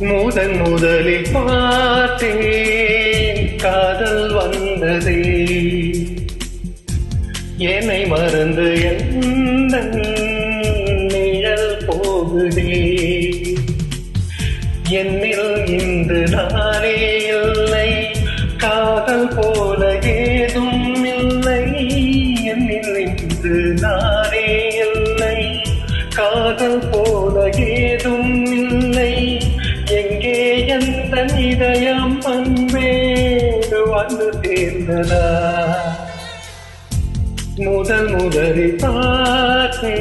முதலில் பார்த்தேன் காதல் வந்ததே, என்னை மறந்து எந்த நிழல் போகுதே. என்னில் இன்று நானே இல்லை, காதல் போல ஏதும் இல்லை. என்னில் இன்று நானே இல்லை, காதல் போல ஏதும் இல்லை. எங்கே எந்த இதயம் அன்பேடு வந்து சேர்ந்ததா? முதலில் பார்த்தே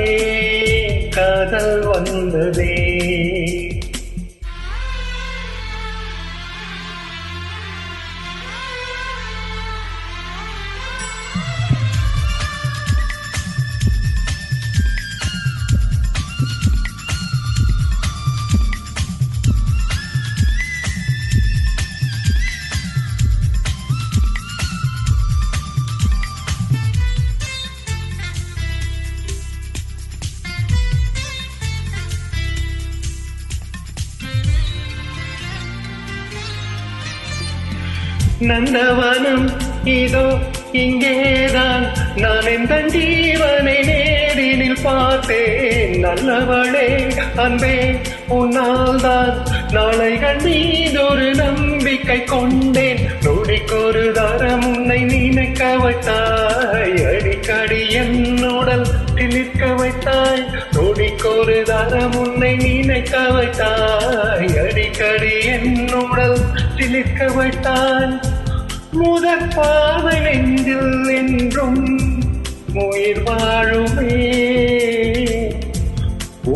காதல் வந்ததே. நந்தவனம் இதோ இங்கேதான், நான் எந்த ஜீவனை நேரினில் பார்த்தேன். நல்லவளே அன்பே உன்னால் தான் நாளைகள் மீதொரு நம்பிக்கை கொண்டேன். நொடிக்கொரு தரம் உன்னை நினைக்க வைத்தாய், அடிக்கடி என்னுடல் நிற்க வைத்தாய். நொடிக்கொரு தரம் உன்னை நினைக்க வைத்தாய், அடிக்கடி என்னுடல் நிற்க வைத்தாய். முதற் பாவை நெஞ்சில் என்றும் உயிர் வாழுமே,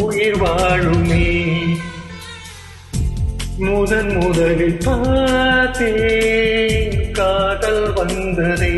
உயிர் வாழுமே. முதலில் பார்த்தே காதல் வந்ததே.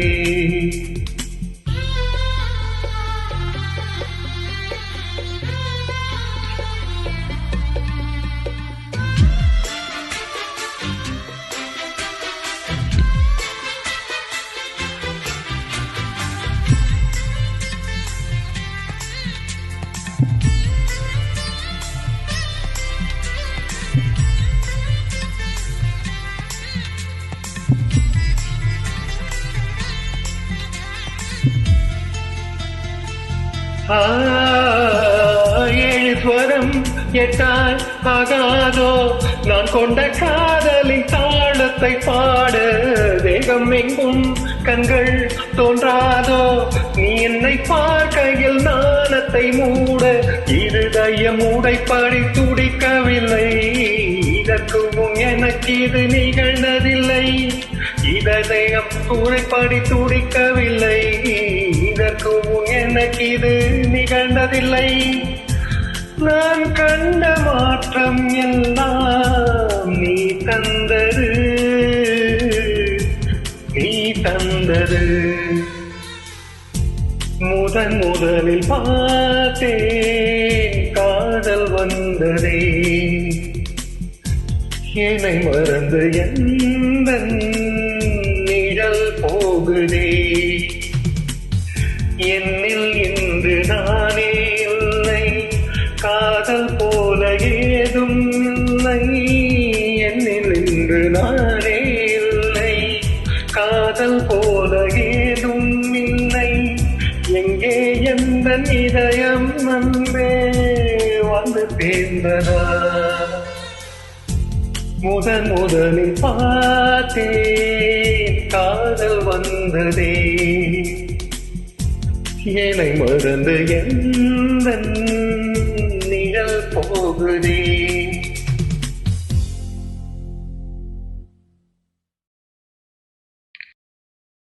ஏழு ஸ்வரம் எட்டாய் ஆகாதோ, நான் கொண்ட காதலின் தாளத்தை பாட. வேகம் எங்கும் கண்கள் தோன்றாதோ, நீ என்னை பார்க்கையில் நாணத்தை மூட. இருதயம் உடைப்படி துடிக்கவில்லை, இதற்கு முன் எனக்கு இது நிகழ்ந்ததில்லை. இதயம் உடைப்படி துடிக்கவில்லை, இதற்கு முன் எனக்கு இது நிகழ்ந்ததில்லை. நான் கண்ட மாற்றம் எல்லாம் நீ தந்தது, நீ தந்தது. முதலில் பார்த்தே காதல் வந்ததே, என்னை மறந்து எந்த நிழல் போகுதே. என்னில் இன்று நானே இல்லை, காதல் போல ஏதும் இல்லை. என்னில் இன்று நானே இல்லை, காதல் போல ஏதும் இல்லை. எங்கே எந்த இதயம் அன்பே வந்து சேர்ந்ததா? முதலில் பார்த்தே காதல் வந்ததே, என்னை மறந்து எந்த நிழல் போகுதே.